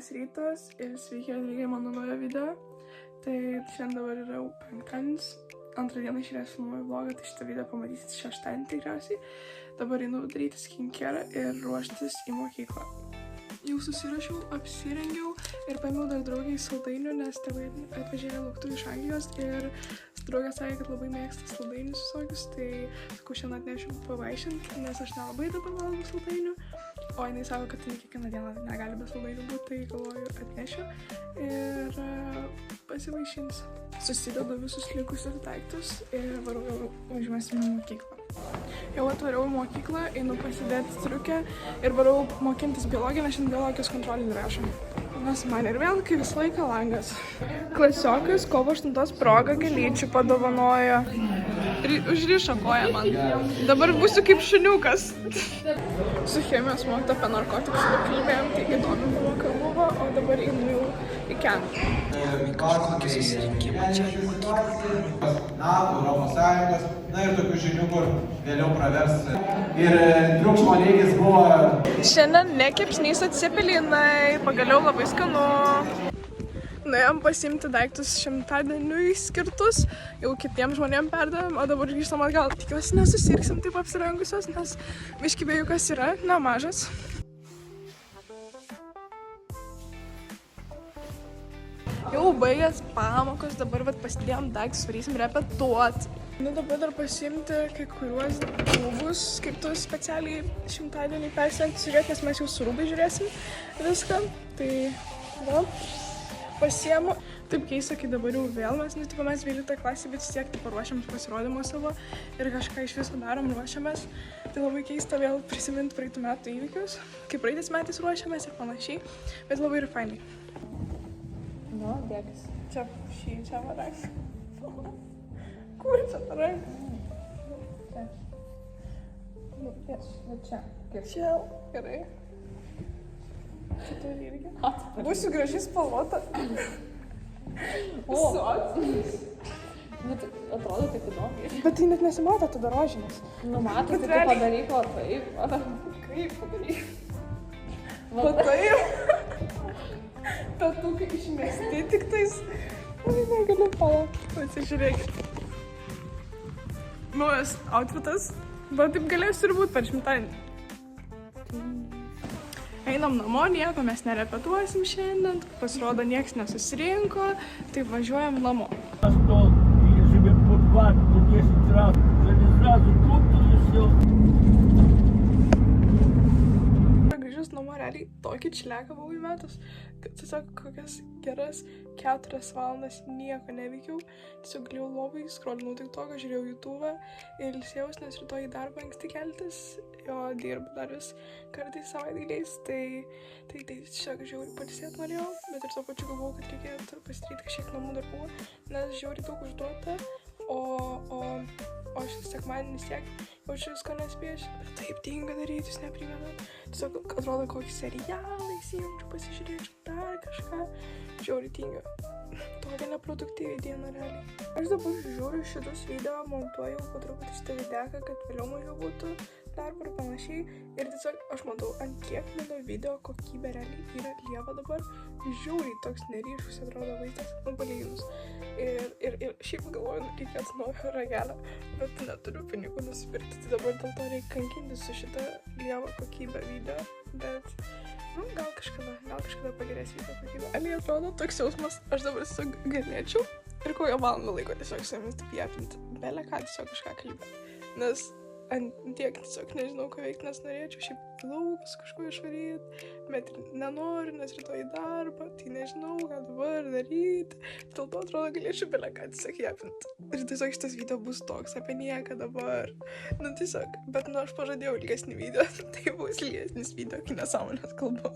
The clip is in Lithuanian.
Labas rytas ir sveiki atvykę mano naujo video. Tai šiandien dabar yra penktadienis, antrą dieną išleisiu naują vlogą, tai šitą video pamatysit šeštadienį tikriausiai. Dabar einu daryti skincare ir ruoštis į mokyklą. Jau susirašiau, apsirengiau ir paėmiau dar draugiai saldainių, nes tėvai atvežė lauktuvių iš Anglijos ir draugė sakė, kad labai mėgsta saldainius visokius, tai sakau, šiandien atnešiu pavaišinti, nes aš nelabai dabar valgau saldainių, o jinai sako, kad tai kiekvieną dieną negali be saldainių būti, tai galvoju atnešiu ir pasivaišinsiu. Susidedu visus likusius daiktus ir varau važiuosim į mokyklą. Jau atvariau į mokyklą, einu pasidėti striukę ir varau mokintis biologiją, nes šiandien biologijos kontrolį rašom. Nes man ir vėl, kai visą laiką langas. Klasiokas kovo 8 proga gėlyčių padovanojo. Užrišo koją man. Dabar būsiu kaip šuniukas. Su chemijos mokytoja apie narkotikus kalbėjom, tai įdomi pamoka buvo, o dabar einu jau į kemą. Kažkokį susirinkimą čia į mokyklą. NATO, Europos Sąjungos, na ir tokių žinių, kur vėliau pravers. Ir triukšmo lygis buvo... Šiandien nekepsnys atsipelinai, pagaliau labai skanu. Nuėjom pasiimti daiktus šimtadieniui skirtus, jau kitiems žmonėms perdavėm, o dabar grįžtam atgal. Tikiuosi nesusirgsim taip apsirengusios, nes biškį vėjukas yra nemažas. Jau baigęs pamokos, dabar pasidėjom daiktus, varysim repetuot. Dabar dar pasiimti kai kuriuos rūbus, kaip tu specialiai šimtadienį persirengti žiūrėti, nes mes jau su rūbai žiūrėsim viską. Tai va, pasiemu. Taip keista, kai dabar jau vėl mes 12 klasė, bet vis tiek paruošiam pasirodymą savo ir kažką iš viso darom, ruošiamės. Tai labai keista vėl prisiminti praeitų metų įvykius, kaip praeitais metais ruošiamės ir panašiai, bet labai ir fainai. Nu, dėkis. Čia varai. Kur čia varai? Čia. Nu, čia. Čia. Gerai. Čia turi irgi. Būsiu gražiai spalvota. O! Nu, tai atrodo taip įdomu. Bet tai net nesimato tada rožinės. Nu, matai, tai tu padaryk, o taip. Kaip padaryk? O taip? Tatukai išmesti tik tais. Oi, negaliu palaukti. Pasižiūrėkit. Naujas outfitas. Bet taip galėsiu ir būt per šimtadienį. Einam namo, nieko mes nerepetuosim šiandien. Pasirodo, nieks nesusirinko. Tai važiuojam namo. Żeby podważyć po 10 razy, żeby zrazu kupił i все. Grįžus namo realiai tokį čleką buvau įmetus, kad tiesiog kokias geras 4 valandas nieko neveikiau. Tiesiog galiau lovai, skrolinau TikToką, žiūrėjau YouTube ir ilsėjaus, nes rytoj į darbą anksti keltis, jo dirbu dar vis kartais savaitgaliais, tai tiesiog žiauriai pailsėt norėjau, bet ir tuo pačiu galvojau, kad reikėtų pasidaryti kažkiek namų darbų, nes žiauriai daug užduota, o šis sekmadienį vis tiek jaučiu visko nespėsiu, bet taip tinga daryti, jūs neprimenat. Tiesiog atrodo kokį serialą įsijungčiau, pasižiūrėčiau dar kažką, žiauriai tinga. Tokia neproduktyvi diena realiai. Aš dabar žiūriu šitus video, montuoju po truputį šitą videką, kad vėliau mažiau būtų darbo ir panašiai. Ir tiesiog aš matau, ant kiek mano video kokybė realiai yra lieva dabar. Žiauriai toks neryškus atrodo vaizdas, palyginus. Ir šiaip galvoju, reikėtų naujo ragelio, bet neturiu pinigų nusipirkti. Tai dabar dėl to reikia kankintis su šitą lievą kokybę video, bet gal kažkada pagerės video kokybę. Ali atrodo toks jausmas, aš dabar tiesiog galėčiau ir kokią valandą laiko tiesiog su jumis taip japinti. Belė ką tiesiog kažką kalbėti, nes tiek tiesiog nežinau, ką veikti, nes norėčiau šiaip laukas kažko išvaryti, bet nenoriu, nes rytoj į darbą, tai nežinau, ką dabar daryti. Dėl to atrodo, galėčiau belė ką tiesiog japinti. Ir tiesiog šitas video bus toks apie nieką dabar. Nu tiesiog, bet aš pažadėjau ilgesnį video, tai bus ilgesnis video, kai nesąmonės kalbu.